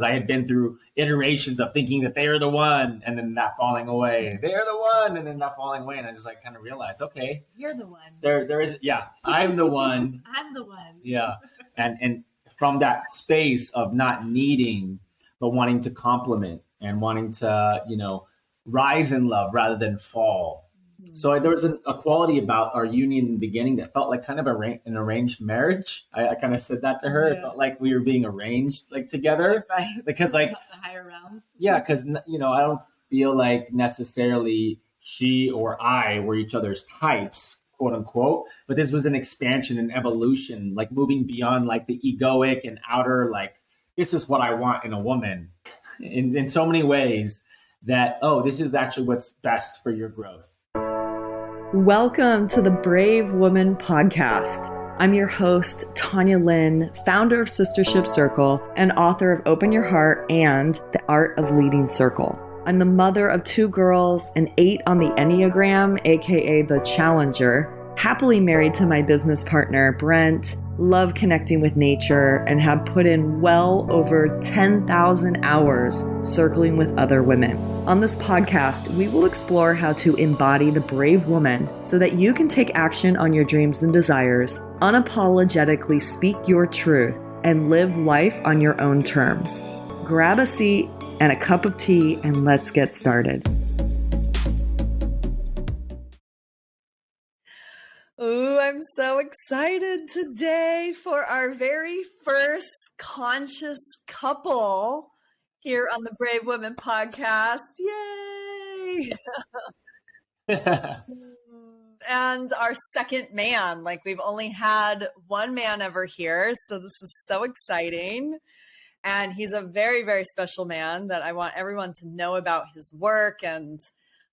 I had been through iterations of thinking that they are the one and then that falling away. They're the one and then that falling away. And I just like kind of realized, okay, you're the one. There is, yeah, I'm the one. I'm the one. Yeah. And from that space of not needing, but wanting to complement and wanting to, rise in love rather than fall. So there was a quality about our union in the beginning that felt like kind of an arranged marriage. I kind of said that to her. Yeah. It felt like we were being arranged like together. Right. Because like the higher realms. Yeah, because I don't feel like necessarily she or I were each other's types, quote unquote. But this was an expansion and evolution, like moving beyond like the egoic and outer, like this is what I want in a woman in so many ways that, this is actually what's best for your growth. Welcome to the Brave Woman Podcast. I'm your host, Tanya Lynn, founder of Sistership Circle and author of Open Your Heart and The Art of Leading Circle. I'm the mother of 2 girls, an 8 on the Enneagram, aka the Challenger, happily married to my business partner, Brent, love connecting with nature, and have put in well over 10,000 hours circling with other women. On this podcast, we will explore how to embody the brave woman so that you can take action on your dreams and desires, unapologetically speak your truth, and live life on your own terms. Grab a seat and a cup of tea, and let's get started. Ooh, I'm so excited today for our very first conscious couple here on the Brave Women Podcast. Yay! And our second man. Like, we've only had one man ever here, so this is so exciting. And he's a very, very special man that I want everyone to know about his work and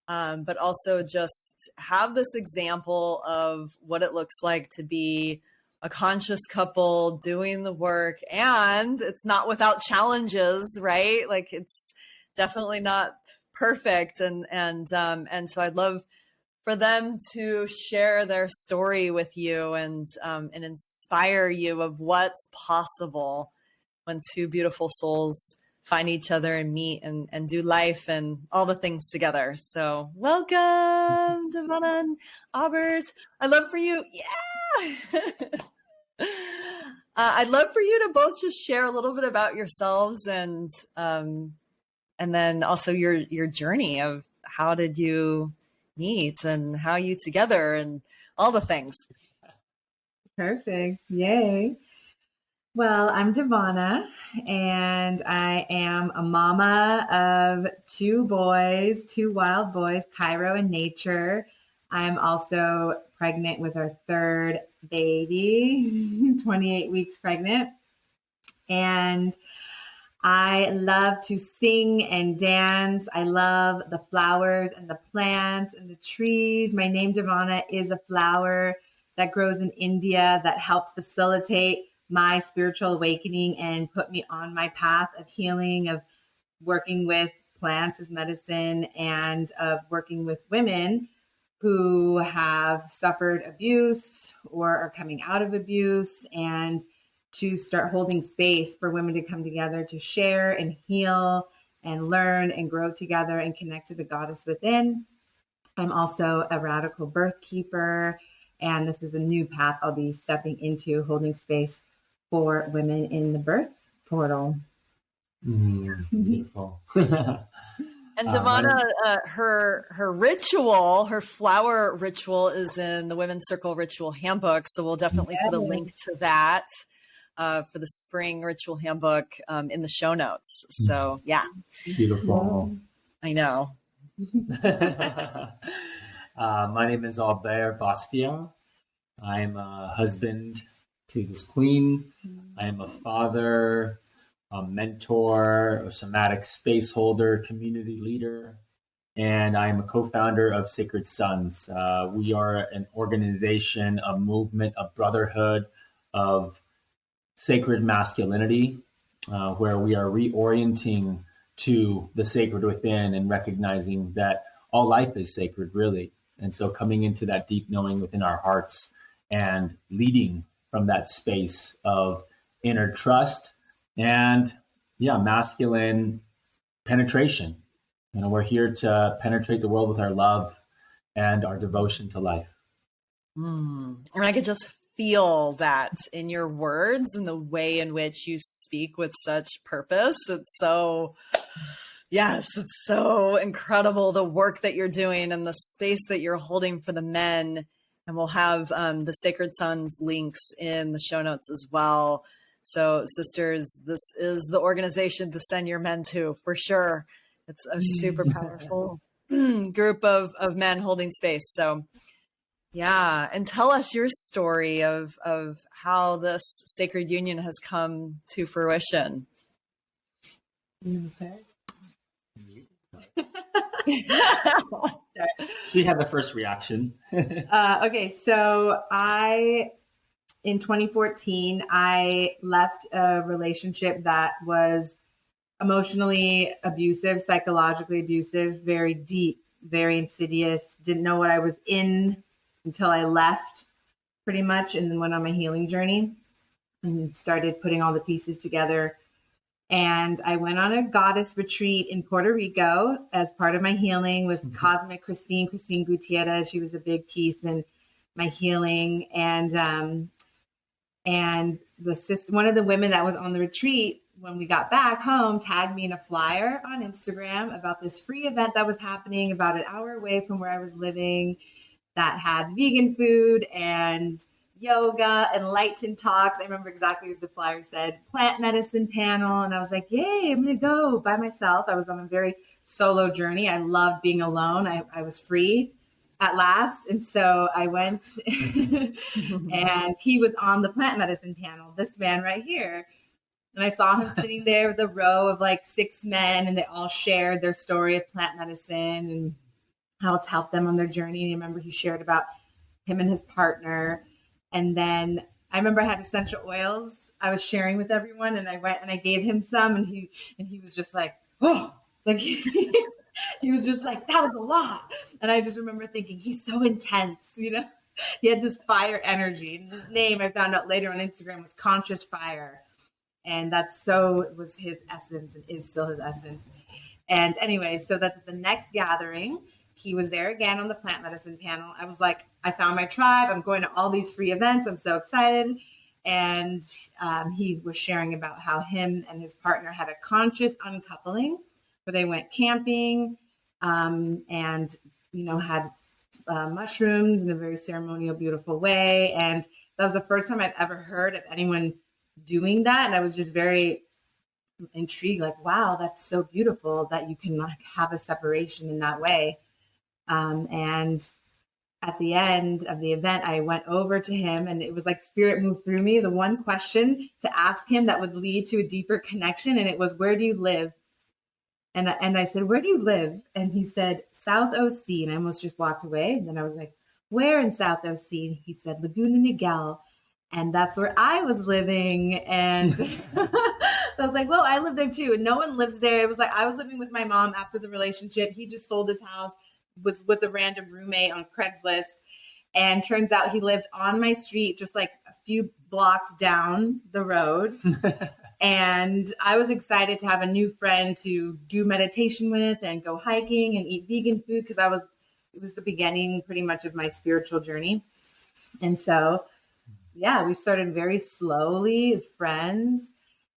but also just have this example of what it looks like to be a conscious couple doing the work. And it's not without challenges, right? Like, it's definitely not perfect. And so I'd love for them to share their story with you and inspire you of what's possible when 2 beautiful souls find each other and meet and do life and all the things together. So welcome, Davana and Aubert. I'd love for you. Yeah. I'd love for you to both just share a little bit about yourselves and then also your journey of how did you meet and how you together and all the things. Perfect. Yay. Well, I'm Davana, and I am a mama of 2 boys, 2 wild boys, Cairo and Nature. I'm also pregnant with our 3rd baby, 28 weeks pregnant. And I love to sing and dance. I love the flowers and the plants and the trees. My name, Davana, is a flower that grows in India that helps facilitate my spiritual awakening and put me on my path of healing, of working with plants as medicine, and of working with women who have suffered abuse or are coming out of abuse, and to start holding space for women to come together to share and heal and learn and grow together and connect to the goddess within. I'm also a radical birth keeper, and this is a new path I'll be stepping into, holding space for women in the birth portal. Beautiful. And Davana, her ritual, her flower ritual is in the Women's Circle Ritual Handbook. So we'll definitely put a link to that for the spring ritual handbook in the show notes. So yeah. Beautiful. I know. My name is Aubert Bastiat. I'm a husband to this queen. I am a father, a mentor, a somatic space holder, community leader, and I am a co-founder of Sacred Sons. We are an organization, a movement, a brotherhood of sacred masculinity, where we are reorienting to the sacred within and recognizing that all life is sacred, really. And so coming into that deep knowing within our hearts and leading from that space of inner trust and masculine penetration. We're here to penetrate the world with our love and our devotion to life. And I could just feel that in your words and the way in which you speak with such purpose. It's so, yes, it's so incredible, the work that you're doing and the space that you're holding for the men. And we'll have the Sacred Sons links in the show notes as well. So sisters, this is the organization to send your men to, for sure. It's a super powerful group of men holding space. So yeah. And tell us your story of how this sacred union has come to fruition. She had the first reaction. Okay. So in 2014, I left a relationship that was emotionally abusive, psychologically abusive, very deep, very insidious. Didn't know what I was in until I left, pretty much, and then went on my healing journey and started putting all the pieces together. And I went on a goddess retreat in Puerto Rico as part of my healing with Cosmic Christine Gutierrez. She was a big piece in my healing. And the sister, one of the women that was on the retreat, when we got back home, tagged me in a flyer on Instagram about this free event that was happening about an hour away from where I was living, that had vegan food and yoga and light talks. I remember exactly what the flyer said, plant medicine panel. And I was like, yay, I'm going to go by myself. I was on a very solo journey. I loved being alone. I was free at last. And so I went and he was on the plant medicine panel, this man right here. And I saw him sitting there with a row of like 6 men, and they all shared their story of plant medicine and how it's helped them on their journey. And I remember he shared about him and his partner. And then I remember I had essential oils I was sharing with everyone, and I went and I gave him some, and he was just like, oh, like he was just like, that was a lot. And I just remember thinking, he's so intense, he had this fire energy, and his name I found out later on Instagram was Conscious Fire. And was his essence and is still his essence. And anyway, so that the next gathering, he was there again on the plant medicine panel. I was like, I found my tribe. I'm going to all these free events. I'm so excited. And he was sharing about how him and his partner had a conscious uncoupling where they went camping and, had mushrooms in a very ceremonial, beautiful way. And that was the first time I've ever heard of anyone doing that. And I was just very intrigued, like, wow, that's so beautiful that you can like have a separation in that way. And at the end of the event, I went over to him, and it was like spirit moved through me, the one question to ask him that would lead to a deeper connection. And it was, where do you live? And I said, where do you live? And he said, South OC. And I almost just walked away. And then I was like, where in South OC? And he said, Laguna Niguel. And that's where I was living. And so I was like, well, I live there too. And no one lives there. It was like, I was living with my mom after the relationship. He just sold his house, was with a random roommate on Craigslist. And turns out he lived on my street, just like a few blocks down the road. And I was excited to have a new friend to do meditation with and go hiking and eat vegan food. Cause it was the beginning pretty much of my spiritual journey. And so we started very slowly as friends,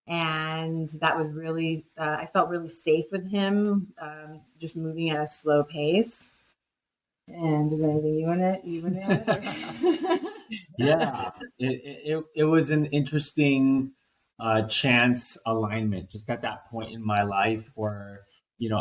and that was really, I felt really safe with him, just moving at a slow pace. And is there anything you want to add? Yeah, it was an interesting chance alignment just at that point in my life where,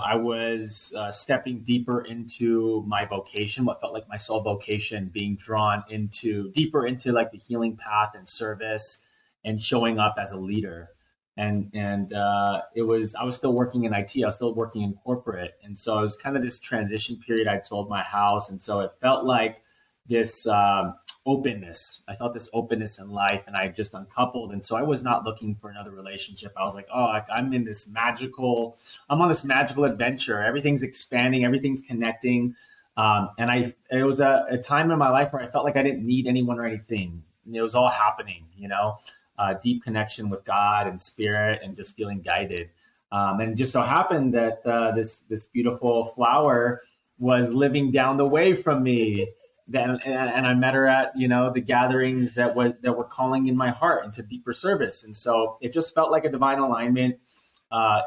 I was stepping deeper into my vocation, what felt like my soul vocation, being drawn deeper into like the healing path and service and showing up as a leader. And I was still working in IT. I was still working in corporate. And so it was kind of this transition period. I'd sold my house. And so it felt like this openness. I felt this openness in life, and I just uncoupled. And so I was not looking for another relationship. I was like, I'm on this magical adventure. Everything's expanding, everything's connecting. And it was a time in my life where I felt like I didn't need anyone or anything. It was all happening, deep connection with God and spirit and just feeling guided. And it just so happened that this beautiful flower was living down the way from me. Then, and I met her at, the gatherings that were calling in my heart into deeper service. And so it just felt like a divine alignment.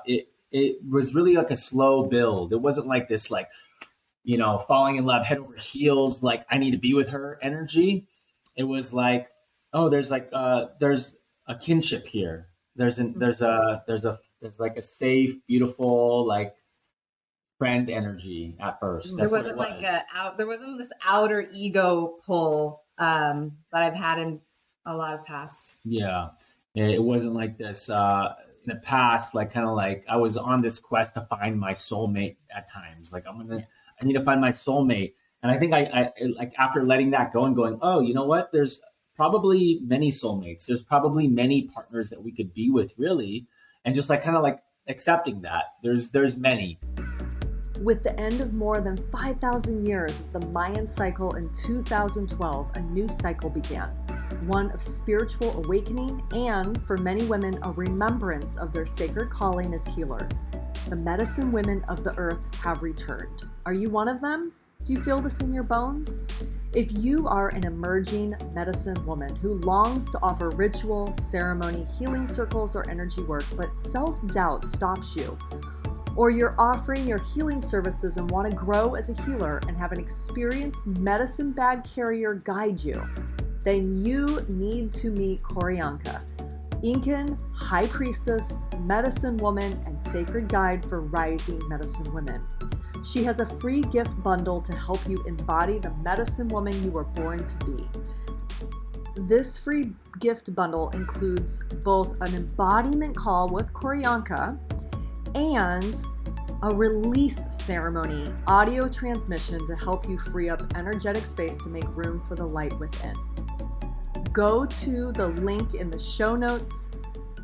It was really like a slow build. It wasn't like this, falling in love head over heels, like I need to be with her energy. It was like, oh, there's a kinship here. There's like a safe, beautiful, like friend energy at first. That's there wasn't there wasn't this outer ego pull that I've had in a lot of past. Yeah, it wasn't like this in the past. Like kind of like I was on this quest to find my soulmate at times. Like I need to find my soulmate. And I think I like after letting that go and going, oh, you know what? There's probably many soulmates. There's probably many partners that we could be with, really, and just like kind of like accepting that there's many. With the end of more than 5,000 years of the Mayan cycle in 2012, a new cycle began, one of spiritual awakening and, for many women, a remembrance of their sacred calling as healers. The medicine women of the earth have returned. Are you one of them? Do you feel this in your bones? If you are an emerging medicine woman who longs to offer ritual, ceremony, healing circles, or energy work, but self-doubt stops you, or you're offering your healing services and want to grow as a healer and have an experienced medicine bag carrier guide you, then you need to meet Koryanka, Incan high priestess, medicine woman, and sacred guide for rising medicine women. She has a free gift bundle to help you embody the medicine woman you were born to be. This free gift bundle includes both an embodiment call with Koryanka and a release ceremony audio transmission to help you free up energetic space to make room for the light within. Go to the link in the show notes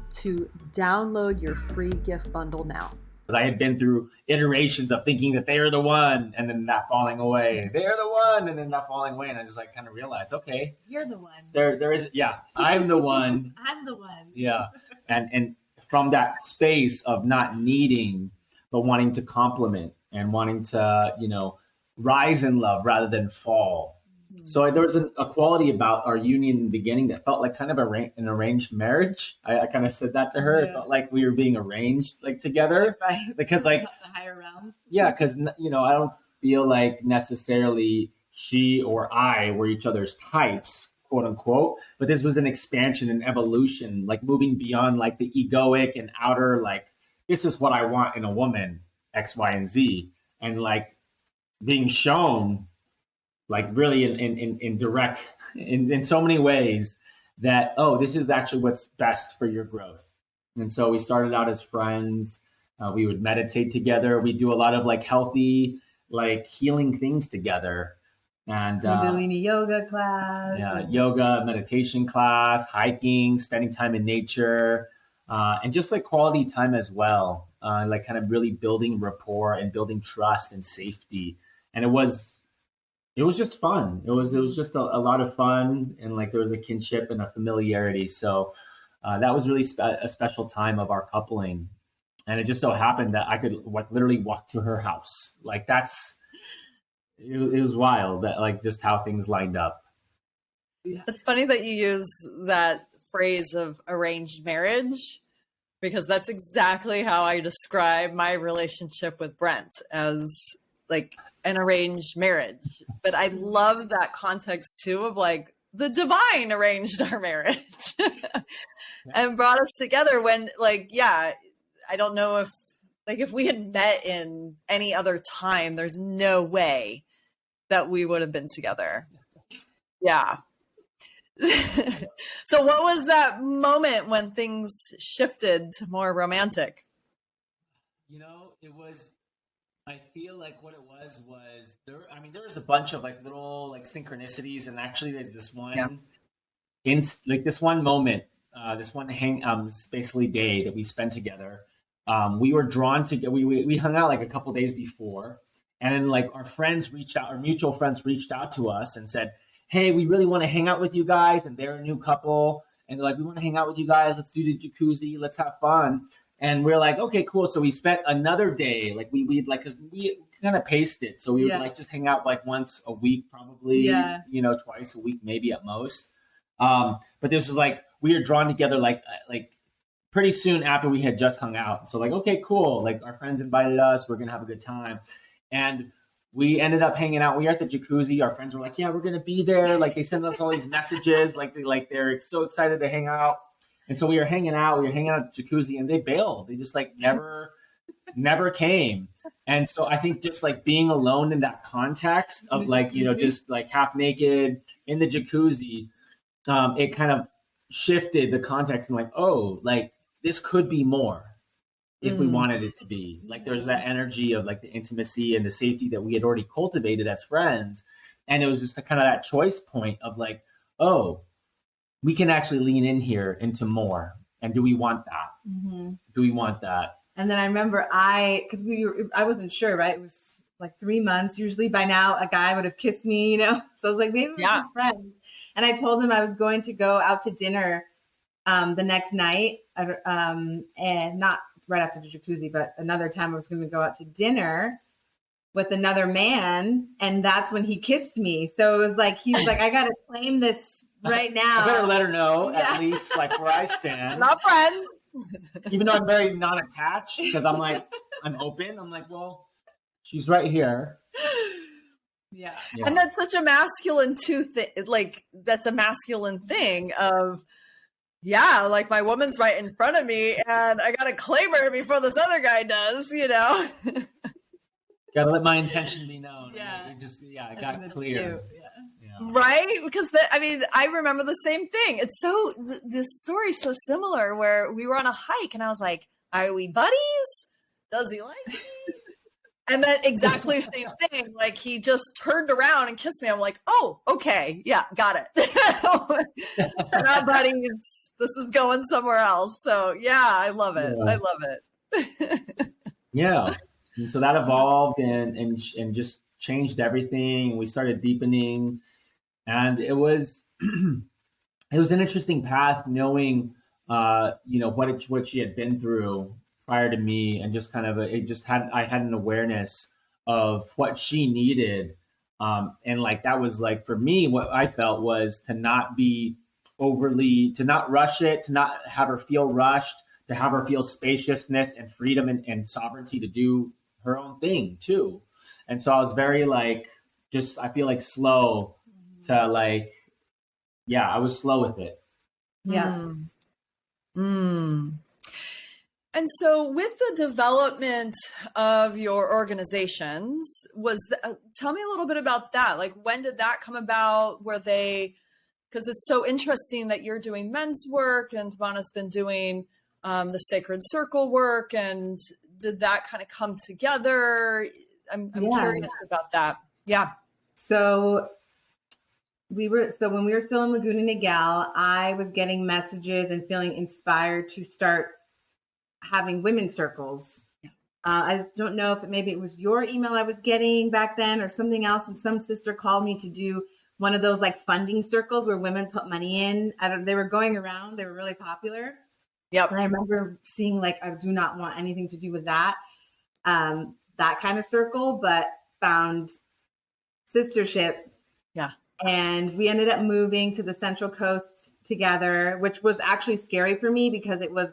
to download your free gift bundle now. I had been through iterations of thinking that they are the one and then that falling away. They're the one and then that falling away. And I just like kind of realized, okay, you're the one. There is, yeah, I'm the one. I'm the one. Yeah. And from that space of not needing, but wanting to complement and wanting to, rise in love rather than fall. Mm-hmm. So there was a quality about our union in the beginning that felt like kind of an arranged marriage. I kind of said that to her. Yeah. It felt like we were being arranged like together. Right. Because like the higher realms. Yeah. Because, I don't feel like necessarily she or I were each other's types, quote unquote, but this was an expansion and evolution, like moving beyond like the egoic and outer, like, this is what I want in a woman, X, Y, and Z. And like being shown like really in direct, in so many ways that, oh, this is actually what's best for your growth. And so we started out as friends. We would meditate together. We do a lot of like healthy, like healing things together. And Kundalini yoga class. Yeah, yoga, meditation class, hiking, spending time in nature, and just like quality time as well. Like kind of really building rapport and building trust and safety. And it was just fun. It was just a lot of fun, and like there was a kinship and a familiarity. So that was really a special time of our coupling. And it just so happened that I could literally walk to her house. Like it was wild that like just how things lined up. Yeah. It's funny that you use that phrase of arranged marriage, because that's exactly how I describe my relationship with Brent, as like an arranged marriage. But I love that context too of like the divine arranged our marriage and brought us together when like, yeah, I don't know if we had met in any other time, there's no way that we would have been together. Yeah. So what was that moment when things shifted to more romantic? I feel like what it was there. I mean, there was a bunch of like little like synchronicities, and actually this one, this one moment, this one basically day that we spent together. We were drawn to. We hung out like a couple days before, and then like our mutual friends reached out to us and said, "Hey, we really want to hang out with you guys," and they're a new couple, and they're like, we want to hang out with you guys. Let's do the jacuzzi. Let's have fun. And we're like, okay, cool. So we spent another day, like we'd like, cause we kind of paced it. So we would like just hang out like once a week, probably, you know, twice a week, maybe at most. But this was like, we were drawn together like pretty soon after we had just hung out. So like, okay, cool. Like our friends invited us, we're going to have a good time. And we ended up hanging out. We were at the jacuzzi. Our friends were like, yeah, we're going to be there. Like they sent us all these messages, they're so excited to hang out. And so we were hanging out at the jacuzzi, and they bailed. They just like never came. And so I think just like being alone in that context of like, you know, just like half naked in the jacuzzi, it kind of shifted the context and like, oh, like this could be more if we wanted it to be. Like there's that energy of like the intimacy and the safety that we had already cultivated as friends. And it was just kind of that choice point of like, oh, we can actually lean in here into more. And do we want that? Do we want that? And then I remember I wasn't sure, right? It was like 3 months. Usually by now a guy would have kissed me, you know? So I was like, maybe we're just friends. And I told him I was going to go out to dinner the next night, and not right after the jacuzzi, but another time I was going to go out to dinner with another man. And that's when he kissed me. So it was like, he's like, I got to claim this right now. I better let her know at least like where I stand. Not friends. Even though I'm very non-attached, because I'm like, I'm open. I'm like, well, she's right here. Yeah. And that's such a masculine that's a masculine thing of, like my woman's right in front of me and I got to claim her before this other guy does, you know? Got to let my intention be known. Yeah. It got clear. Right? Because I remember the same thing. It's so, this story's so similar where we were on a hike and I was like, are we buddies? Does he like me? And then exactly the same thing. Like he just turned around and kissed me. I'm like, oh, okay. Yeah, got it. Not buddies. This is going somewhere else. So yeah, I love it. I love it. Yeah. And so that evolved and just changed everything. We started deepening. And it was an interesting path knowing, you know, what she had been through prior to me, and just kind of I had an awareness of what she needed. And like, that was like, for me, what I felt was to not rush it, to not have her feel rushed, to have her feel spaciousness and freedom and sovereignty to do her own thing too. And so I was very like, I feel like slow to like, I was slow with it. Yeah. And so with the development of your organizations, tell me a little bit about that. Like, when did that come about? Because it's so interesting that you're doing men's work and Davana's been doing the Sacred Circle work. And did that kind of come together? I'm curious about that. Yeah. So when we were still in Laguna Niguel, I was getting messages and feeling inspired to start having women's circles. I don't know if maybe it was your email I was getting back then or something else. And some sister called me to do one of those like funding circles where women put money in. They were going around. They were really popular. Yep. And I remember seeing like, I do not want anything to do with that kind of circle, but found sistership. Yeah. And we ended up moving to the Central Coast together, which was actually scary for me because it was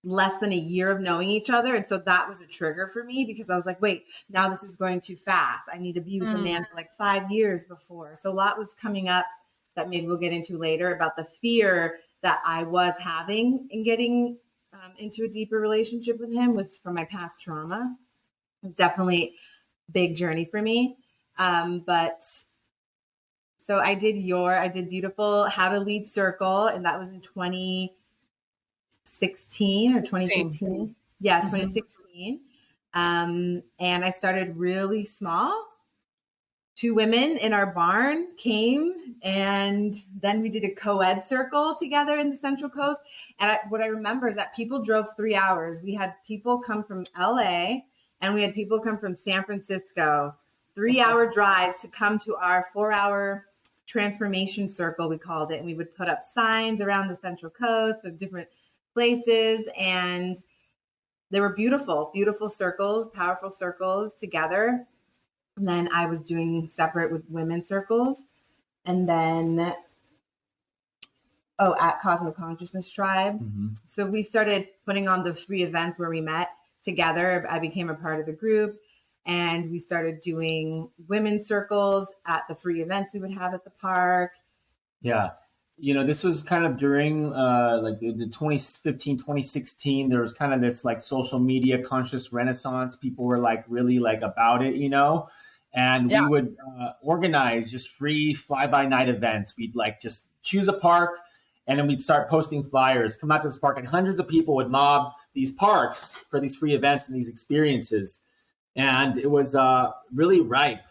less than a year of knowing each other. And so that was a trigger for me because I was like, wait, now this is going too fast. I need to be with a man for like 5 years before. So a lot was coming up that maybe we'll get into later about the fear that I was having in getting into a deeper relationship with him from my past trauma. It was definitely a big journey for me. But so I did beautiful How to Lead Circle. And that was in 2016 or 2015. Yeah, 2016. And I started really small. 2 women in our barn came, and then we did a co-ed circle together in the Central Coast. And what I remember is that people drove 3 hours. We had people come from LA and we had people come from San Francisco, 3-hour drives to come to our 4-hour transformation circle, we called it. And we would put up signs around the Central Coast of different places. And they were beautiful, beautiful circles, powerful circles together. And then I was doing separate with women's circles. And then, at Cosmic Consciousness Tribe. Mm-hmm. So we started putting on those free events where we met together. I became a part of the group. And we started doing women's circles at the free events we would have at the park. Yeah. This was kind of during like the 2015, 2016, there was kind of this like social media conscious renaissance. People were like really like about it, and we would organize just free fly-by-night events. We'd like just choose a park and then we'd start posting flyers, come out to this park, and hundreds of people would mob these parks for these free events and these experiences. And it was really ripe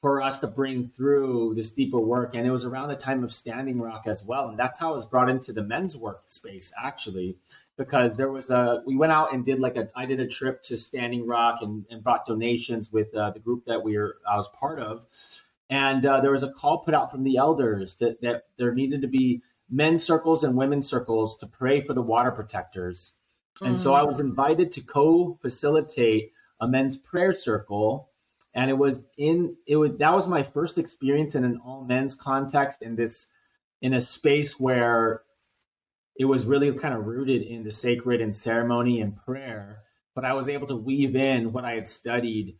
for us to bring through this deeper work. And it was around the time of Standing Rock as well. And that's how I was brought into the men's workspace, actually, because there was we went out and I did a trip to Standing Rock and brought donations with the group that I was part of. And there was a call put out from the elders that there needed to be men's circles and women's circles to pray for the water protectors. And so I was invited to co-facilitate a men's prayer circle. And that was my first experience in an all men's context in a space where it was really kind of rooted in the sacred and ceremony and prayer. But I was able to weave in what I had studied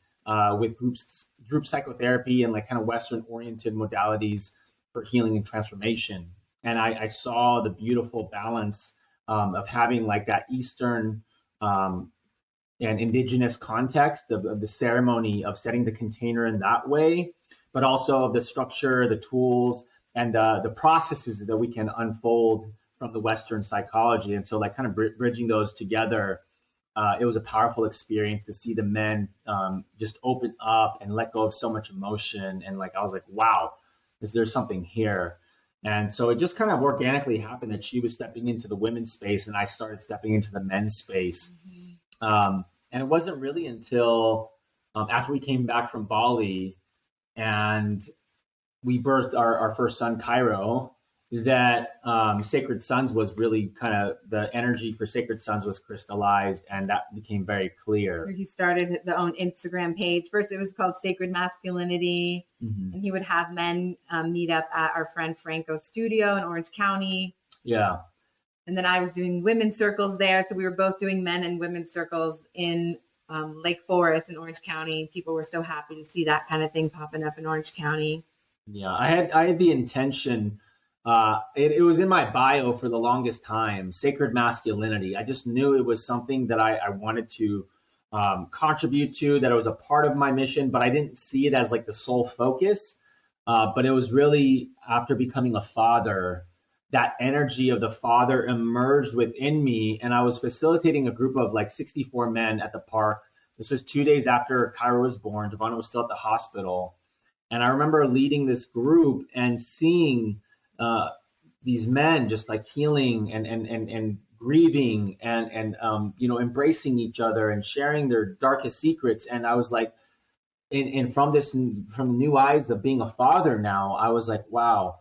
with group psychotherapy and like kind of Western oriented modalities for healing and transformation. And I saw the beautiful balance of having like that Eastern and indigenous context of the ceremony of setting the container in that way, but also the structure, the tools, and the processes that we can unfold from the Western psychology. And so like kind of bridging those together, it was a powerful experience to see the men just open up and let go of so much emotion. And like, I was like, wow, is there something here? And so it just kind of organically happened that she was stepping into the women's space and I started stepping into the men's space. And it wasn't really until after we came back from Bali and we birthed our first son, Cairo, that Sacred Sons was really kind of the energy for Sacred Sons was crystallized, and that became very clear. He started the own Instagram page. First, it was called Sacred Masculinity, and he would have men meet up at our friend Franco's studio in Orange County. Yeah. And then I was doing women's circles there. So we were both doing men and women's circles in Lake Forest in Orange County. People were so happy to see that kind of thing popping up in Orange County. Yeah, I had the intention. It was in my bio for the longest time, sacred masculinity. I just knew it was something that I wanted to contribute to, that it was a part of my mission, but I didn't see it as like the sole focus. But it was really after becoming a father, that energy of the father emerged within me. And I was facilitating a group of like 64 men at the park. This was 2 days after Cairo was born. Davana was still at the hospital. And I remember leading this group and seeing these men just like healing and grieving and embracing each other and sharing their darkest secrets. And I was like, from the new eyes of being a father now, I was like, wow,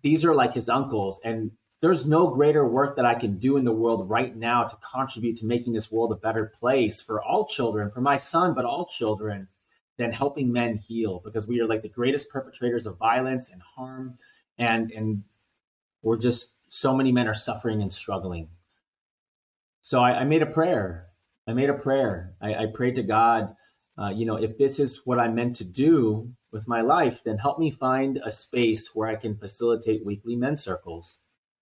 these are like his uncles. And there's no greater work that I can do in the world right now to contribute to making this world a better place for all children, for my son, but all children, than helping men heal, because we are like the greatest perpetrators of violence and harm. And we're just, so many men are suffering and struggling. So I made a prayer. I prayed to God, if this is what I'm meant to do with my life, then help me find a space where I can facilitate weekly men's circles.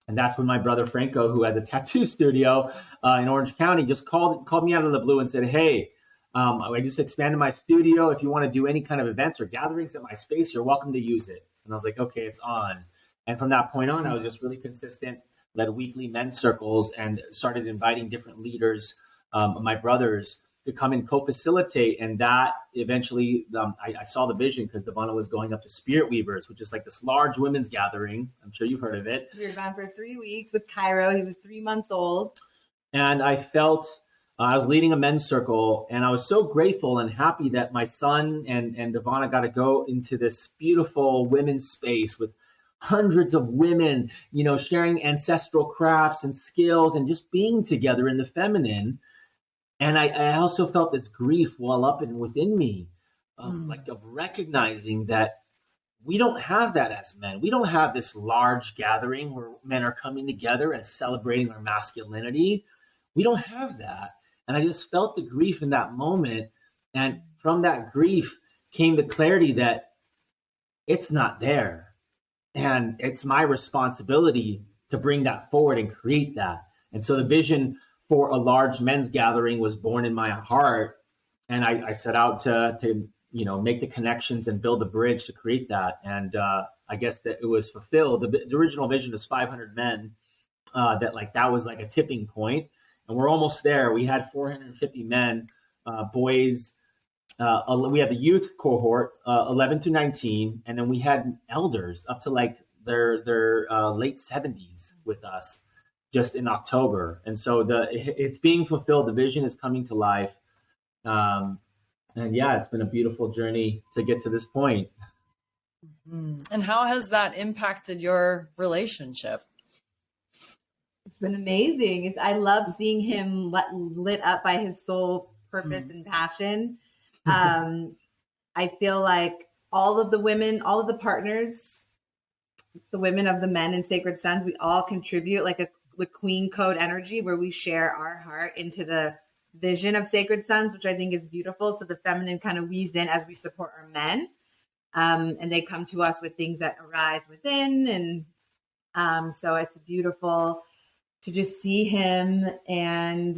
And that's when my brother Franco, who has a tattoo studio in Orange County, just called me out of the blue and said, hey, I just expanded my studio. If you want to do any kind of events or gatherings at my space, you're welcome to use it. And I was like, okay, it's on. And from that point on, I was just really consistent, led weekly men's circles and started inviting different leaders, my brothers, to come and co-facilitate. And that eventually, I saw the vision because Davana was going up to Spirit Weavers, which is like this large women's gathering. I'm sure you've heard of it. We were gone for 3 weeks with Cairo. He was 3 months old. And I felt I was leading a men's circle, and I was so grateful and happy that my son and Davana got to go into this beautiful women's space with hundreds of women, sharing ancestral crafts and skills and just being together in the feminine. And I also felt this grief well up and within me, of recognizing that we don't have that as men. We don't have this large gathering where men are coming together and celebrating their masculinity. We don't have that. And I just felt the grief in that moment. And from that grief came the clarity that it's not there. And it's my responsibility to bring that forward and create that. And so the vision for a large men's gathering was born in my heart. And I set out to make the connections and build the bridge to create that. And I guess that it was fulfilled. The original vision was 500 men, that was like a tipping point. And we're almost there. We had 450 men, boys. We had the youth cohort, 11 to 19. And then we had elders up to like their late 70s with us just in October. And so it's being fulfilled. The vision is coming to life. And yeah, it's been a beautiful journey to get to this point. And how has that impacted your relationship? It's been amazing. I love seeing him lit up by his soul purpose and passion. I feel like all of the women, all of the partners, the women of the men in Sacred Sons, we all contribute like the Queen Code energy where we share our heart into the vision of Sacred Sons, which I think is beautiful. So the feminine kind of weaves in as we support our men. And they come to us with things that arise within. And so it's beautiful to just see him. And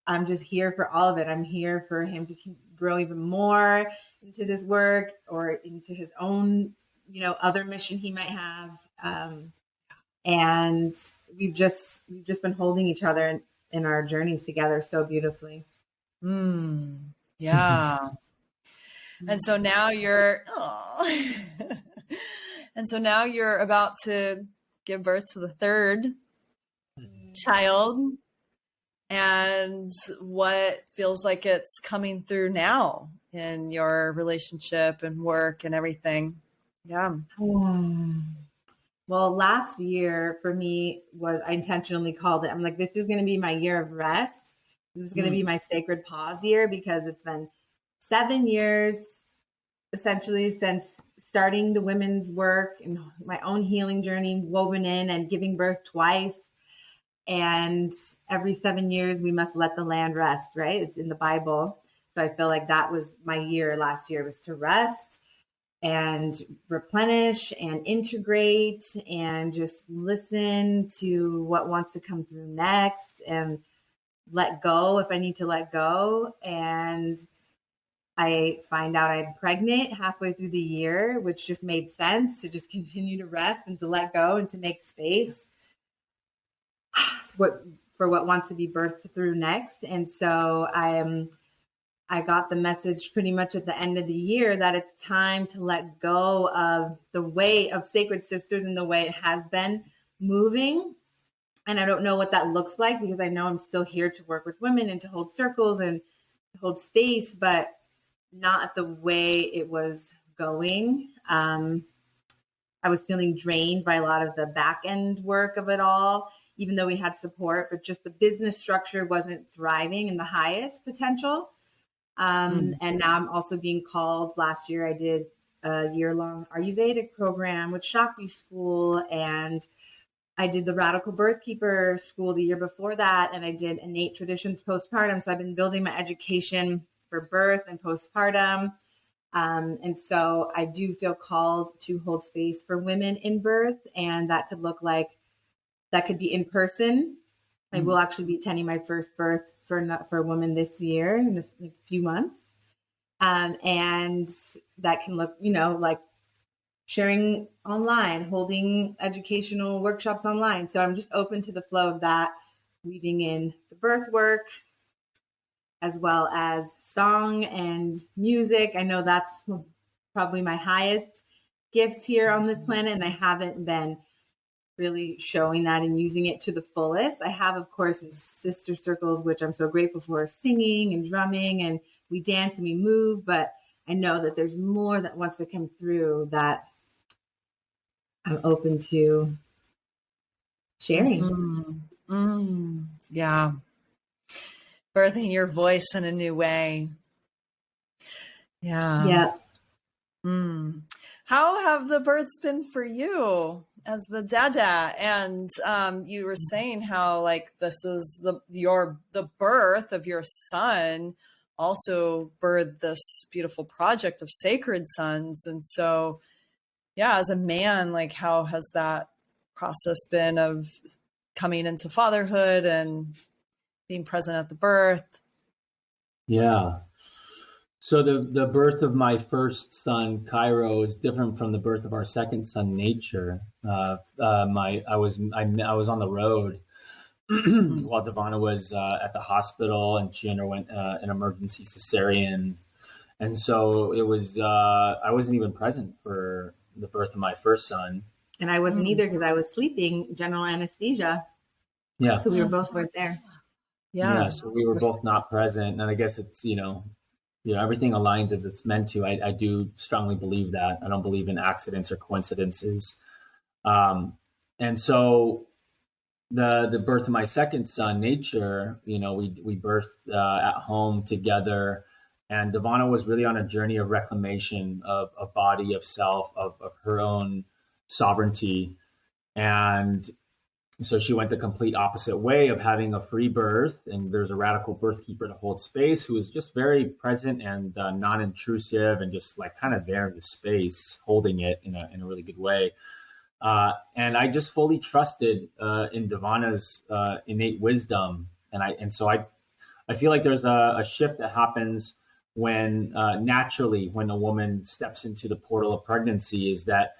I'm just here for all of it. I'm here for him to grow even more into this work or into his own, other mission he might have. And we've just been holding each other in our journeys together so beautifully. Yeah. And so now you're about to give birth to the third child. And what feels like it's coming through now in your relationship and work and everything? Yeah. Well, last year for me I intentionally called it. I'm like, this is going to be my year of rest. This is going to be my sacred pause year because it's been 7 years essentially since starting the women's work and my own healing journey woven in and giving birth twice. And every 7 years we must let the land rest, right? It's in the Bible. So I feel like that was my year last year, was to rest and replenish and integrate and just listen to what wants to come through next and let go if I need to let go. And I find out I'm pregnant halfway through the year, which just made sense to just continue to rest and to let go and to make space for what wants to be birthed through next. And so I got the message pretty much at the end of the year that it's time to let go of the way of Sacred Sisters and the way it has been moving. And I don't know what that looks like because I know I'm still here to work with women and to hold circles and to hold space, but not the way it was going. I was feeling drained by a lot of the back end work of it all, even though we had support, but just the business structure wasn't thriving in the highest potential. And now I'm also being called. Last year, I did a year-long Ayurvedic program with Shakti School, and I did the Radical Birthkeeper School the year before that, and I did Innate Traditions postpartum. So I've been building my education for birth and postpartum. And so I do feel called to hold space for women in birth, and that could be in person. I will actually be attending my first birth for a woman this year in a few months. And that can look, like sharing online, holding educational workshops online. So I'm just open to the flow of that, weaving in the birth work, as well as song and music. I know that's probably my highest gift here on this planet, and I haven't been really showing that and using it to the fullest. I have, of course, in sister circles, which I'm so grateful for, singing and drumming, and we dance and we move, but I know that there's more that wants to come through that I'm open to sharing. Yeah. Birthing your voice in a new way. Yeah. Yeah. How have the births been for you as the dada? And you were saying how like this is the birth of your son also birthed this beautiful project of Sacred Sons. And so, yeah, as a man, like how has that process been of coming into fatherhood and being present at the birth? Yeah. So the birth of my first son, Cairo, is different from the birth of our second son, Nature. I was on the road while Davana was at the hospital, and she underwent an emergency cesarean, and so it was I wasn't even present for the birth of my first son. And I wasn't either because I was sleeping, general anesthesia. Yeah. So we were both weren't there. Yeah. So we were both not present, and I guess it's everything aligns as it's meant to. I do strongly believe that. I don't believe in accidents or coincidences. And so the birth of my second son, Nature, we birthed at home together, and Davana was really on a journey of reclamation of a body, of self, of her own sovereignty. And so she went the complete opposite way of having a free birth. And there's a radical birth keeper to hold space who is just very present and non-intrusive and just like kind of there in the space, holding it in a really good way. And I just fully trusted in Davana's innate wisdom. And so I feel like there's a shift that happens when naturally when a woman steps into the portal of pregnancy, is that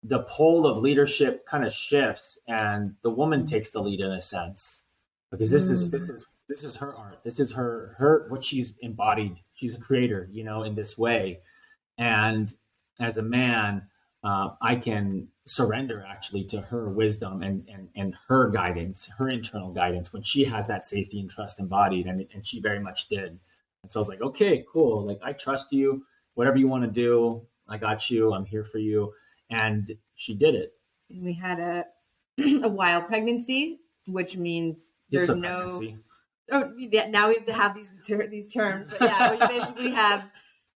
the pole of leadership kind of shifts and the woman takes the lead in a sense, because this is her art. This is her what she's embodied. She's a creator, in this way. And as a man, I can surrender actually to her wisdom and her guidance, her internal guidance, when she has that safety and trust embodied. And she very much did. And so I was like, okay, cool. Like, I trust you, whatever you want to do, I got you. I'm here for you. And she did it. We had a wild pregnancy, which means there's no. Pregnancy. Oh, yeah, now we have to have these terms. But yeah, we basically have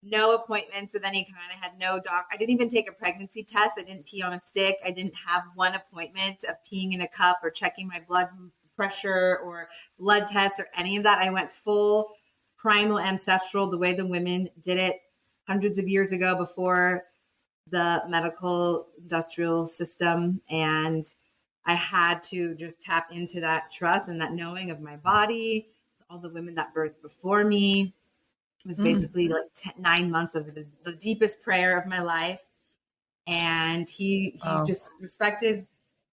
no appointments of any kind. I had no doc. I didn't even take a pregnancy test. I didn't pee on a stick. I didn't have one appointment of peeing in a cup or checking my blood pressure or blood tests or any of that. I went full primal ancestral, the way the women did it hundreds of years ago before the medical industrial system. And I had to just tap into that trust and that knowing of my body. All the women that birthed before me, it was basically like 9 months of the deepest prayer of my life. And he just respected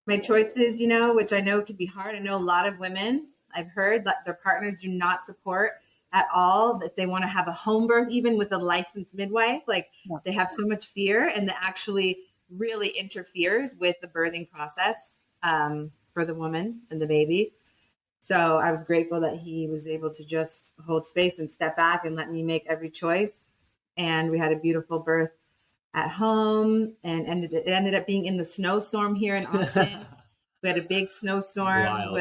my choices, which I know could be hard. I know a lot of women, I've heard that their partners do not support at all, if they want to have a home birth, even with a licensed midwife. They have so much fear, and that actually really interferes with the birthing process for the woman and the baby. So I was grateful that he was able to just hold space and step back and let me make every choice. And we had a beautiful birth at home, and it ended up being in the snowstorm here in Austin. We had a big snowstorm.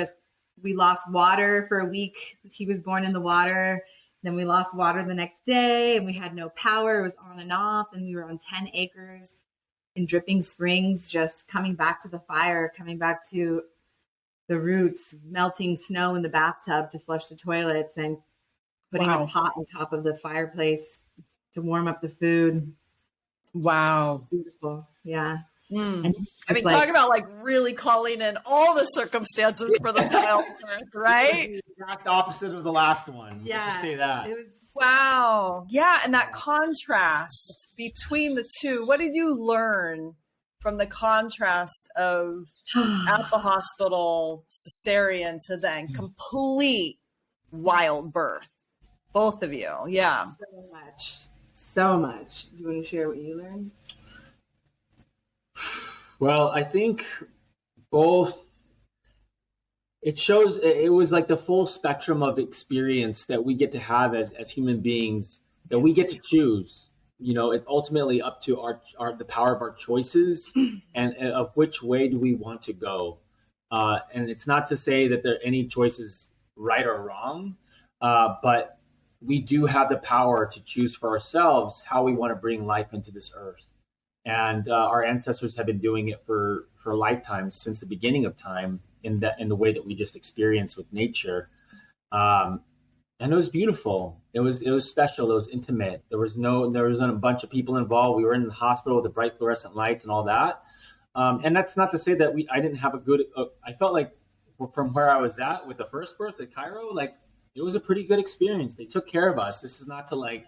We lost water for a week. He was born in the water. Then we lost water the next day, and we had no power. It was on and off, and we were on 10 acres in Dripping Springs, just coming back to the fire, coming back to the roots, melting snow in the bathtub to flush the toilets, and putting a pot on top of the fireplace to warm up the food. Wow. Beautiful. Yeah. And talk about really calling in all the circumstances for this wild birth, right? The exact opposite of the last one. Yeah. Just say that. It was wow. Yeah. And that contrast between the two, what did you learn from the contrast of at the hospital cesarean to then complete wild birth? Both of you. Yeah. So much. Do you want to share what you learned? Well, I think both, it was like the full spectrum of experience that we get to have as human beings, that we get to choose. it's ultimately up to the power of our choices and of which way do we want to go. And it's not to say that there are any choices right or wrong, but we do have the power to choose for ourselves how we want to bring life into this earth. And our ancestors have been doing it for lifetimes, since the beginning of time, in the way that we just experienced with nature. And it was beautiful. It was special. It was intimate. There was a bunch of people involved. We were in the hospital with the bright fluorescent lights and all that. And that's not to say that I didn't have a good. I felt like from where I was at with the first birth at Cairo, like it was a pretty good experience. They took care of us. This is not to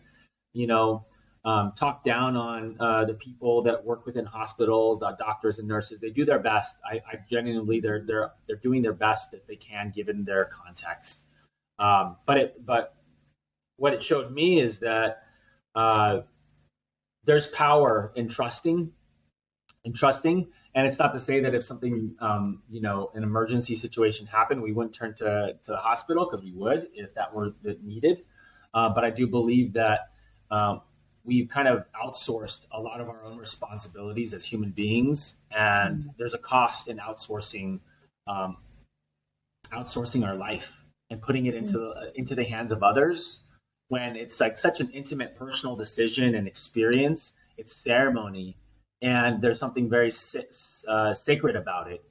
talk down on the people that work within hospitals, the doctors and nurses. They do their best. I genuinely, they're doing their best that they can given their context. But what it showed me is that there's power in trusting, and it's not to say that if something, an emergency situation happened, we wouldn't turn to the hospital, because we would if that were needed. But I do believe that we've kind of outsourced a lot of our own responsibilities as human beings, and there's a cost in outsourcing our life and putting it into the hands of others, when it's like such an intimate, personal decision and experience. It's ceremony, and there's something very sacred about it.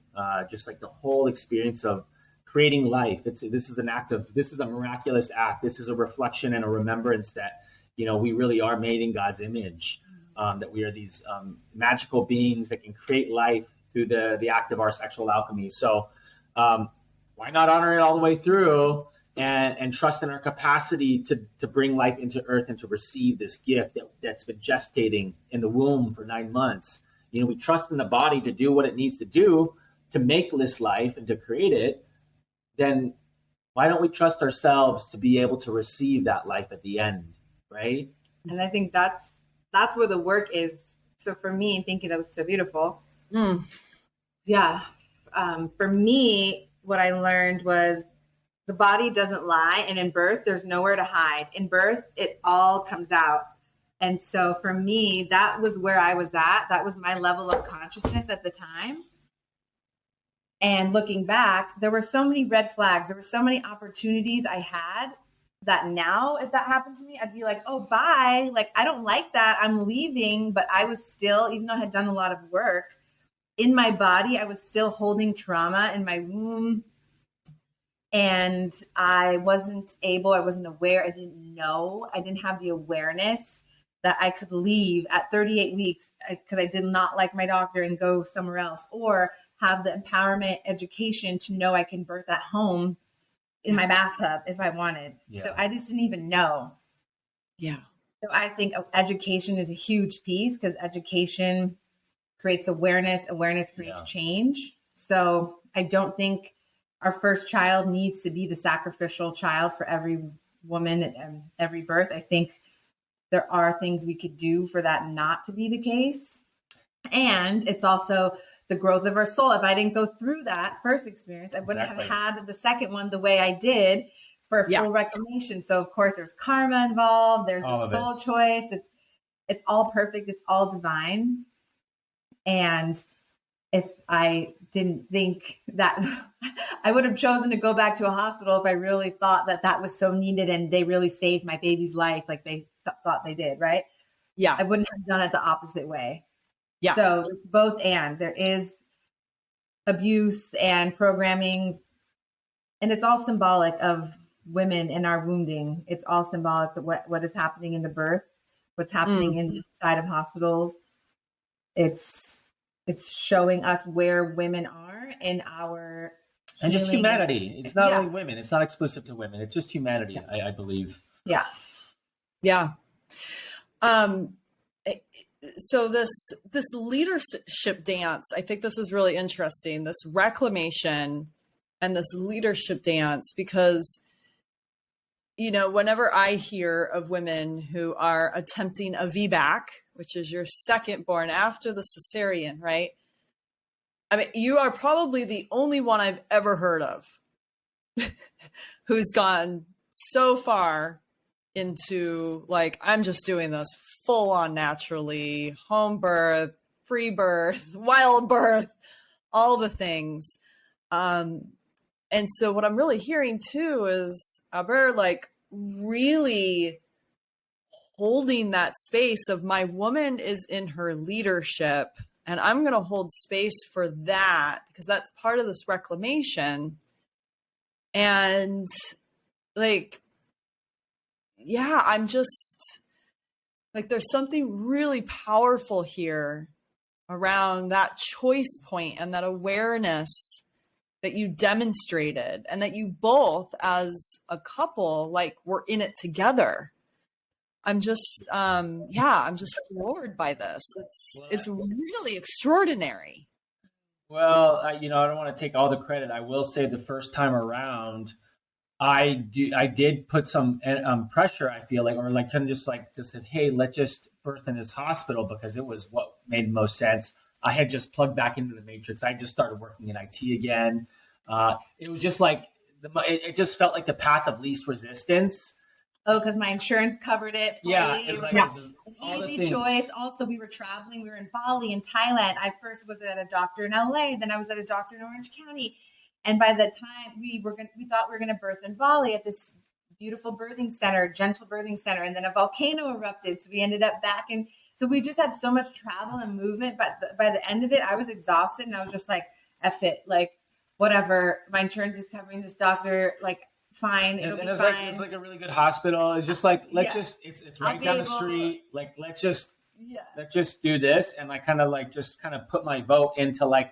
Just like the whole experience of creating life. This is a miraculous act. This is a reflection and a remembrance that, we really are made in God's image. That we are these magical beings that can create life through the act of our sexual alchemy. So why not honor it all the way through and trust in our capacity to bring life into earth and to receive this gift that's been gestating in the womb for 9 months. We trust in the body to do what it needs to do to make this life and to create it. Then why don't we trust ourselves to be able to receive that life at the end, right? And I think that's where the work is. So for me, thinking that was so beautiful. Yeah. For me, what I learned was the body doesn't lie. And in birth, there's nowhere to hide. In birth, it all comes out. And so for me, that was where I was at. That was my level of consciousness at the time. And looking back, there were so many red flags. There were so many opportunities I had that now, if that happened to me, I'd be like, oh, bye. Like, I don't like that. I'm leaving. But I was still, even though I had done a lot of work in my body, I was still holding trauma in my womb. And I wasn't aware. I didn't know. I didn't have the awareness that I could leave at 38 weeks because I did not like my doctor and go somewhere else, or have the empowerment education to know I can birth at home in my bathtub if I wanted. Yeah. So I just didn't even know. Yeah. So I think education is a huge piece, because education creates awareness. Awareness creates change. So I don't think our first child needs to be the sacrificial child for every woman and every birth. I think there are things we could do for that not to be the case. And it's also the growth of our soul. If I didn't go through that first experience, I wouldn't have had the second one the way I did for a full reclamation. So of course there's karma involved. There's the soul choice. It's all perfect. It's all divine. And if I didn't think that, I would have chosen to go back to a hospital if I really thought that was so needed and they really saved my baby's life like they thought they did, right? Yeah. I wouldn't have done it the opposite way. Yeah. So it's both and. There is abuse and programming, and it's all symbolic of women in our wounding. It's all symbolic of what is happening in the birth, what's happening inside of hospitals. It's showing us where women are in our and just humanity. It's not only women. It's not exclusive to women. It's just humanity. Yeah. I believe. Yeah. Yeah. So this leadership dance, I think this is really interesting. This reclamation and this leadership dance, because whenever I hear of women who are attempting a VBAC, which is your second born after the cesarean, right? I mean, you are probably the only one I've ever heard of who's gone so far into like, I'm just doing this full on naturally, home birth, free birth, wild birth, all the things. And so what I'm really hearing too is Aubert like really holding that space of my woman is in her leadership, and I'm going to hold space for that because that's part of this reclamation. And like, yeah, I'm just like, there's something really powerful here around that choice point and that awareness that you demonstrated, and that you both as a couple, like, were in it together. I'm just, I'm just floored by this. It's really extraordinary. Well, I don't want to take all the credit. I will say the first time around, I did put some pressure, I feel like, or like kind of just said, hey, let's just birth in this hospital, because it was what made most sense. I had just plugged back into the matrix. I just started working in IT again. It was just like, it just felt like the path of least resistance. Oh, because my insurance covered it fully. Yeah, it was like an easy choice. Also, we were traveling. We were in Bali and Thailand. I first was at a doctor in LA. Then I was at a doctor in Orange County. And by the time we thought we were going to birth in Bali at this beautiful birthing center, gentle birthing center. And then a volcano erupted. So we ended up back in. So we just had so much travel and movement. But by the end of it, I was exhausted. And I was just like, F it. Like, whatever. My insurance is covering this doctor. Like, fine. It'll be fine. Like, it's like a really good hospital. It's just like, it's right down the street. Like, let's just do this. And I kind of put my vote into like,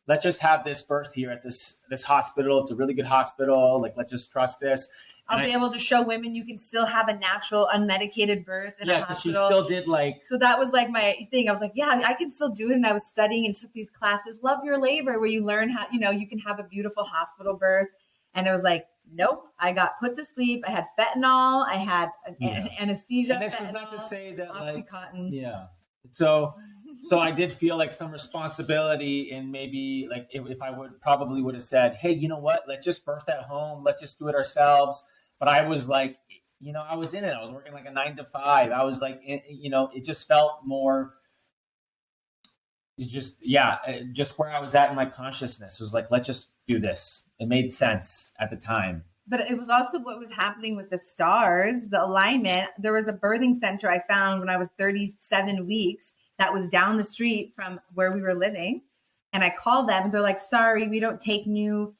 let's just have this birth here at this hospital. It's a really good hospital. Like, let's just trust this. I'll be able to show women you can still have a natural, unmedicated birth in a hospital. She still did like. So that was like my thing. I was like, yeah, I can still do it. And I was studying and took these classes, Love Your Labor, where you learn how, you can have a beautiful hospital birth. And it was like, nope, I got put to sleep. I had fentanyl. I had anesthesia. And this fentanyl, is not to say that Oxycontin. So I did feel like some responsibility in maybe like if I would have said, hey, you know what? Let's just birth at home. Let's just do it ourselves. But I was like, I was in it. I was working like a 9 to 5. I was like, it just felt more. It's just where I was at in my consciousness was like, let's just do this. It made sense at the time. But it was also what was happening with the stars, the alignment. There was a birthing center I found when I was 37 weeks that was down the street from where we were living. And I called them and they're like, sorry, we don't take new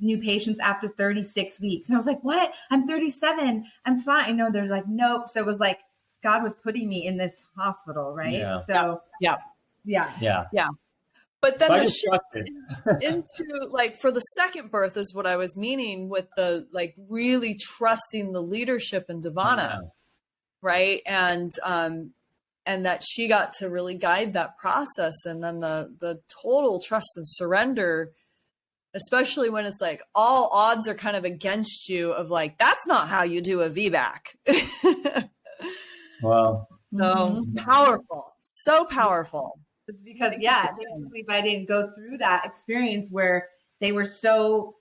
patients after 36 weeks. And I was like, what? I'm 37. I'm fine. No, they're like, nope. So it was like, God was putting me in this hospital. Right. Yeah. So Yeah. But then the shift into like for the second birth is what I was meaning with the like really trusting the leadership in Davana, right? And that she got to really guide that process, and then the total trust and surrender, especially when it's like all odds are kind of against you of like, that's not how you do a VBAC. Wow. So powerful, so powerful. It's because, basically if I didn't go through that experience where they were so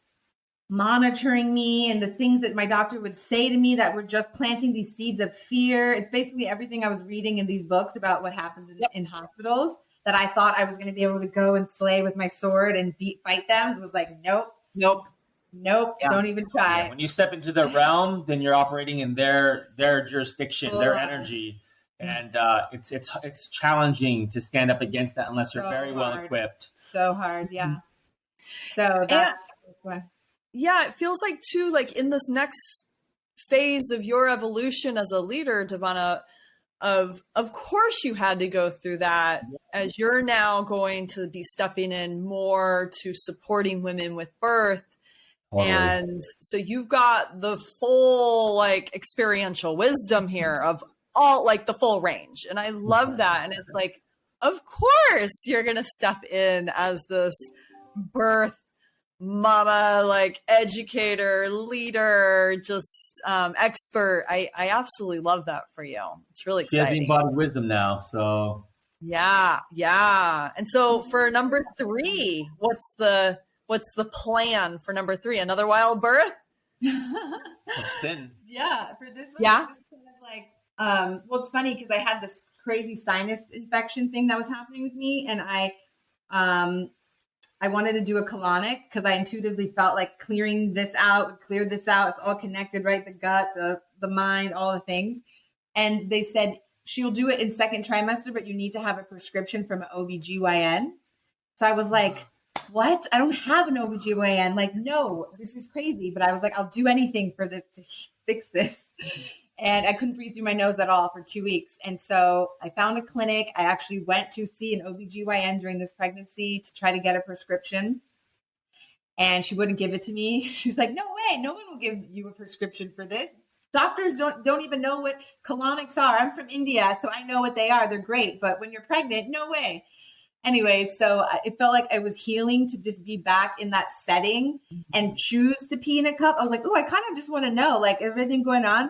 monitoring me and the things that my doctor would say to me that were just planting these seeds of fear. It's basically everything I was reading in these books about what happens in hospitals that I thought I was going to be able to go and slay with my sword and fight them. It was like, nope. Don't even try. Yeah, when you step into their realm, then you're operating in their jurisdiction, their energy. And it's challenging to stand up against that unless you're very well equipped. So hard, yeah. So that's why. Yeah, it feels like too, like in this next phase of your evolution as a leader, Davana, of course you had to go through that as you're now going to be stepping in more to supporting women with birth. Totally. And so you've got the full like experiential wisdom here of all like the full range. And I love that. And it's like, of course you're going to step in as this birth mama, like educator, leader, just expert. I absolutely love that for you. It's really exciting. She has the embodied wisdom now. So yeah. And so for number 3, what's the plan for number 3? Another wild birth? It's been. Yeah, for this one, yeah. just kind like, well, it's funny because I had this crazy sinus infection thing that was happening with me, and I wanted to do a colonic because I intuitively felt like clearing this out, clear this out. It's all connected, right? The gut, the mind, all the things. And they said she'll do it in second trimester, but you need to have a prescription from an OBGYN. So I was like, what? I don't have an OBGYN. Like, no, this is crazy. But I was like, I'll do anything for this to fix this. And I couldn't breathe through my nose at all for 2 weeks. And so I found a clinic. I actually went to see an OBGYN during this pregnancy to try to get a prescription. And she wouldn't give it to me. She's like, no way. No one will give you a prescription for this. Doctors don't even know what colonics are. I'm from India, so I know what they are. They're great. But when you're pregnant, no way. Anyway, so it felt like I was healing to just be back in that setting and choose to pee in a cup. I was like, oh, I kind of just want to know, like, everything going on.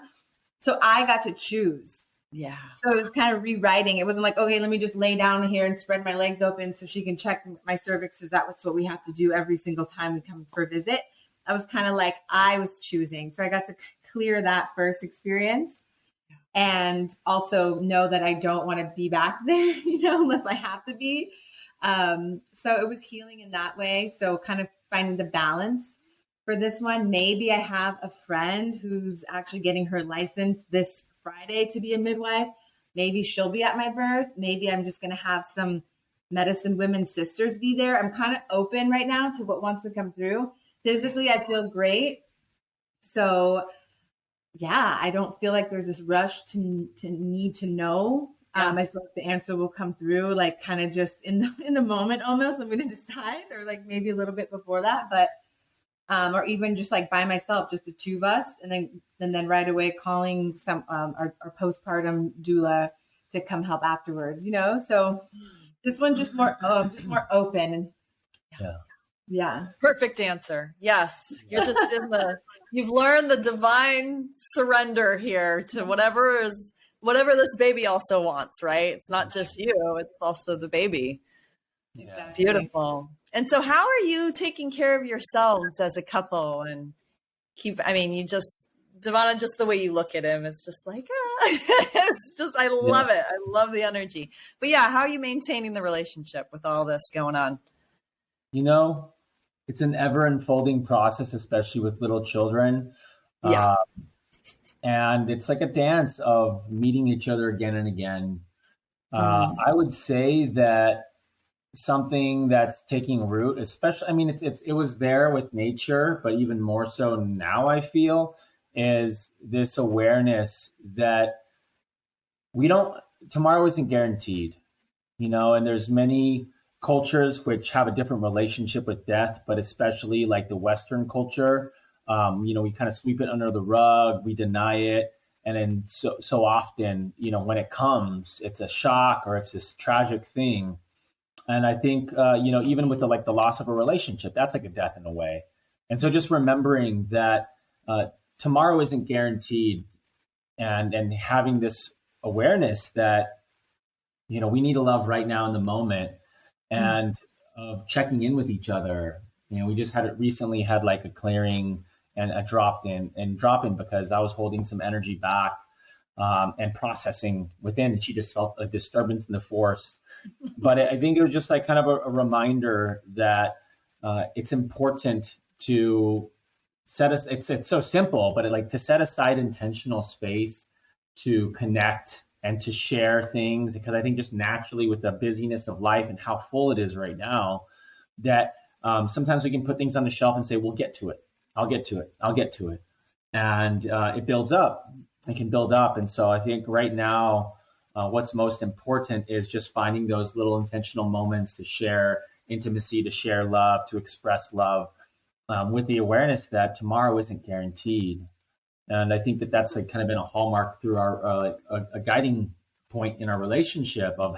So I got to choose. Yeah. So it was kind of rewriting. It wasn't like, okay, let me just lay down here and spread my legs open so she can check my cervix. Is that what's what we have to do every single time we come for a visit? I was kind of like, I was choosing. So I got to clear that first experience and also know that I don't want to be back there, unless I have to be. So it was healing in that way. So kind of finding the balance. For this one, maybe I have a friend who's actually getting her license this Friday to be a midwife. Maybe she'll be at my birth. Maybe I'm just going to have some medicine women sisters be there. I'm kind of open right now to what wants to come through. Physically, I feel great. So yeah, I don't feel like there's this rush to need to know. I feel like the answer will come through, like kind of just in the moment almost. I'm going to decide, or like maybe a little bit before that, but or even just like by myself, just the two of us, and then right away calling some our postpartum doula to come help afterwards. So this one just more open and yeah. Perfect answer. Yes, you're just you've learned the divine surrender here to whatever this baby also wants, right? It's not just you, it's also the baby. Yeah. Beautiful. And so how are you taking care of yourselves as a couple and Davana, just the way you look at him, it's just like, it's just, I love it. I love the energy. But yeah, how are you maintaining the relationship with all this going on? It's an ever unfolding process, especially with little children. Yeah. And it's like a dance of meeting each other again and again. I would say that something that's taking root, especially, it was there with nature, but even more so now I feel is this awareness that tomorrow isn't guaranteed, and there's many cultures which have a different relationship with death, but especially like the Western culture, we kind of sweep it under the rug, we deny it. And then so often, when it comes, it's a shock or it's this tragic thing. And I think, even with the loss of a relationship, that's like a death in a way. And so just remembering that tomorrow isn't guaranteed and having this awareness that, we need to love right now in the moment and of checking in with each other. We just recently had like a clearing and a drop in because I was holding some energy back and processing within, and she just felt a disturbance in the force. But I think it was just like kind of a reminder that it's important to it's so simple, but to set aside intentional space to connect and to share things, because I think just naturally with the busyness of life and how full it is right now, that sometimes we can put things on the shelf and say, we'll get to it. I'll get to it. And it builds up. It can build up. And so I think right now, what's most important is just finding those little intentional moments to share intimacy, to share love, to express love, with the awareness that tomorrow isn't guaranteed. And I think that's like kind of been a hallmark through our a guiding point in our relationship of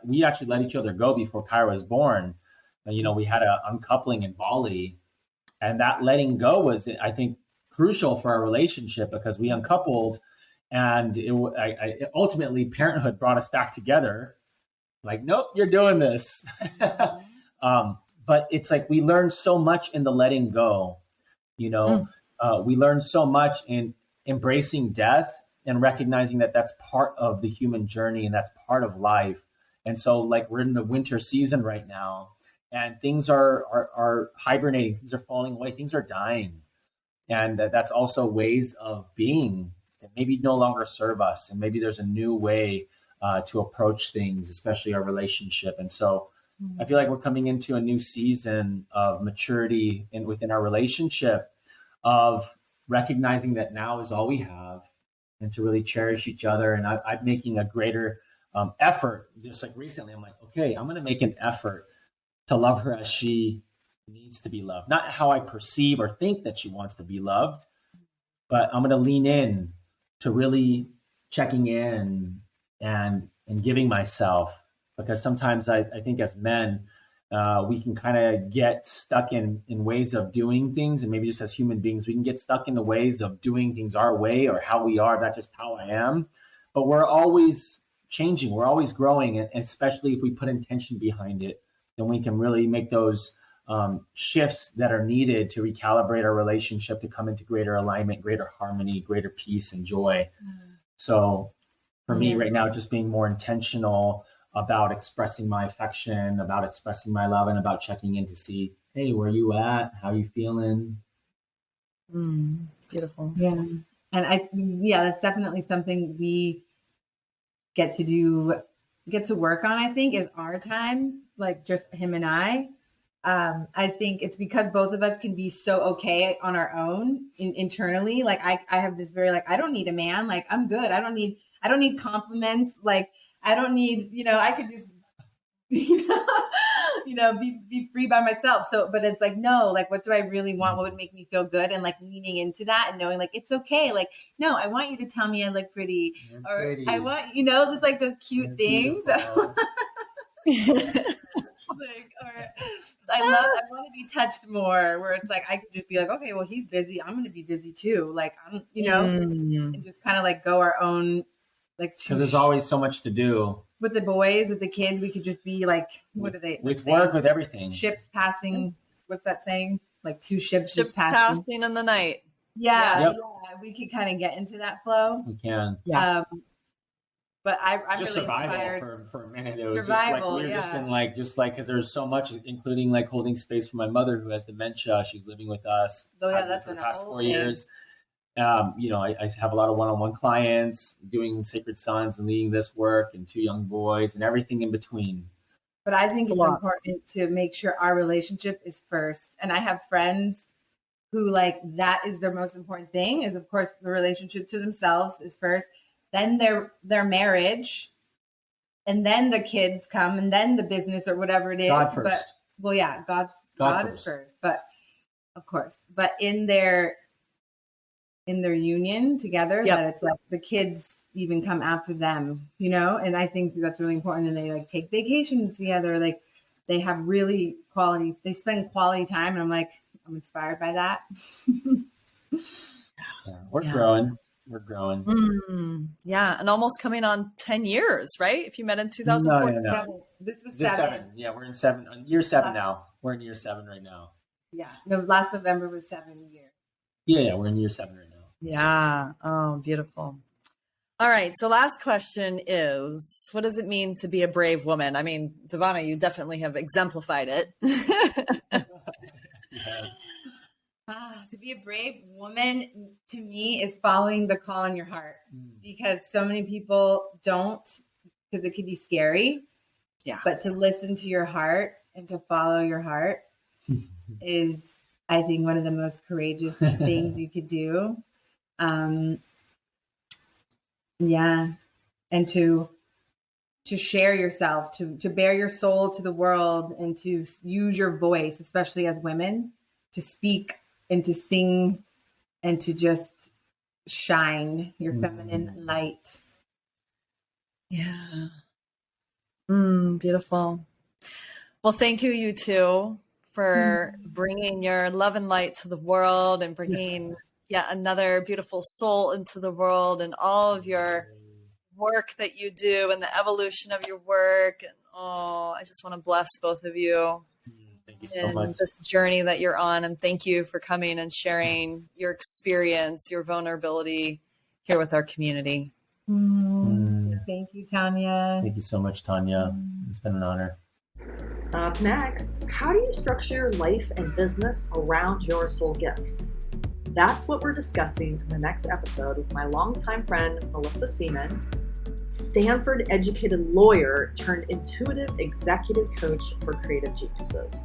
we actually let each other go before Kyra was born. We had an uncoupling in Bali, and that letting go was, I think, crucial for our relationship because we uncoupled. And ultimately, parenthood brought us back together. Like, nope, you're doing this. But it's like we learned so much in the letting go. We learned so much in embracing death and recognizing that that's part of the human journey and that's part of life. And so like we're in the winter season right now, and things are hibernating, things are falling away, things are dying. And that's also ways of being that maybe no longer serve us. And maybe there's a new way to approach things, especially our relationship. And so I feel like we're coming into a new season of maturity within our relationship, of recognizing that now is all we have, and to really cherish each other. And I'm making a greater effort. Just like recently, I'm like, okay, I'm going to make an effort to love her as she needs to be loved. Not how I perceive or think that she wants to be loved, but I'm going to lean in to really checking in and giving myself. Because sometimes I think as men, we can kind of get stuck in ways of doing things. And maybe just as human beings, we can get stuck in the ways of doing things our way or how we are, not just how I am. But we're always changing. We're always growing. And especially if we put intention behind it, then we can really make those shifts that are needed to recalibrate our relationship, to come into greater alignment, greater harmony, greater peace and joy. So for me right now, just being more intentional about expressing my affection, about expressing my love, and about checking in to see, hey, where you at? How you feeling? Beautiful. Yeah. And that's definitely something we get to work on, I think, is our time, like just him and I. I think it's because both of us can be so okay on our own internally. Like I have this very, like, I don't need a man. Like I'm good. I don't need compliments. Like I don't need, I could just, be free by myself. So, but it's like, no, like, what do I really want? What would make me feel good? And like leaning into that and knowing like, it's okay. Like, no, I want you to tell me I look pretty, I want, just like those cute things. Like, or I want to be touched more, where it's like I could just be like, okay, well, he's busy, I'm going to be busy too. Like I'm, and just kind of like go our own, like, because there's always so much to do with the boys, with the kids. We could just be like, what are they with work, with everything? Ships passing. What's that saying? Like two ships just passing in the night. Yeah, we could kind of get into that flow. We can. Yeah. But I'm just really survival inspired. for a minute. It was survival, just like just in because there's so much, including like holding space for my mother who has dementia. She's living with us. Oh yeah, that's for the been past 4 years. I have a lot of one-on-one clients doing Sacred Sons and leading this work, and 2 young boys and everything in between. But I think it's important to make sure our relationship is first. And I have friends who like that is their most important thing, is of course the relationship to themselves is first, then their marriage, and then the kids come, and then the business or whatever it is. God first. But well, yeah, God is first. But of course, but in their union together, that it's like the kids even come after them, and I think that's really important. And they like take vacations together, like they have really they spend quality time, and I'm like, I'm inspired by that. We're growing. We're growing. Yeah. And almost coming on 10 years, right? If you met in 2014. No. This was 7. Yeah, we're in year 7 now. We're in year 7 right now. Yeah. No, last November was 7 years. Yeah, we're in year 7 right now. Yeah. Oh, beautiful. All right. So last question is, what does it mean to be a brave woman? I mean, Davana, you definitely have exemplified it. Yes. To be a brave woman, to me, is following the call in your heart, because so many people don't, because it can be scary. Yeah. But to listen to your heart and to follow your heart is, I think, one of the most courageous things you could do. And to share yourself, to bear your soul to the world, and to use your voice, especially as women, to speak and to sing and to just shine your feminine light. Yeah. Beautiful. Well, thank you, you two, for bringing your love and light to the world, and bringing yet another beautiful soul into the world, and all of your work that you do and the evolution of your work. And I just want to bless both of you. Thank you so much. This journey that you're on. And thank you for coming and sharing your experience, your vulnerability here with our community. Thank you, Tanya. Thank you so much, Tanya. It's been an honor. Up next, how do you structure your life and business around your soul gifts? That's what we're discussing in the next episode with my longtime friend, Melissa Seaman, Stanford-educated lawyer turned intuitive executive coach for creative geniuses.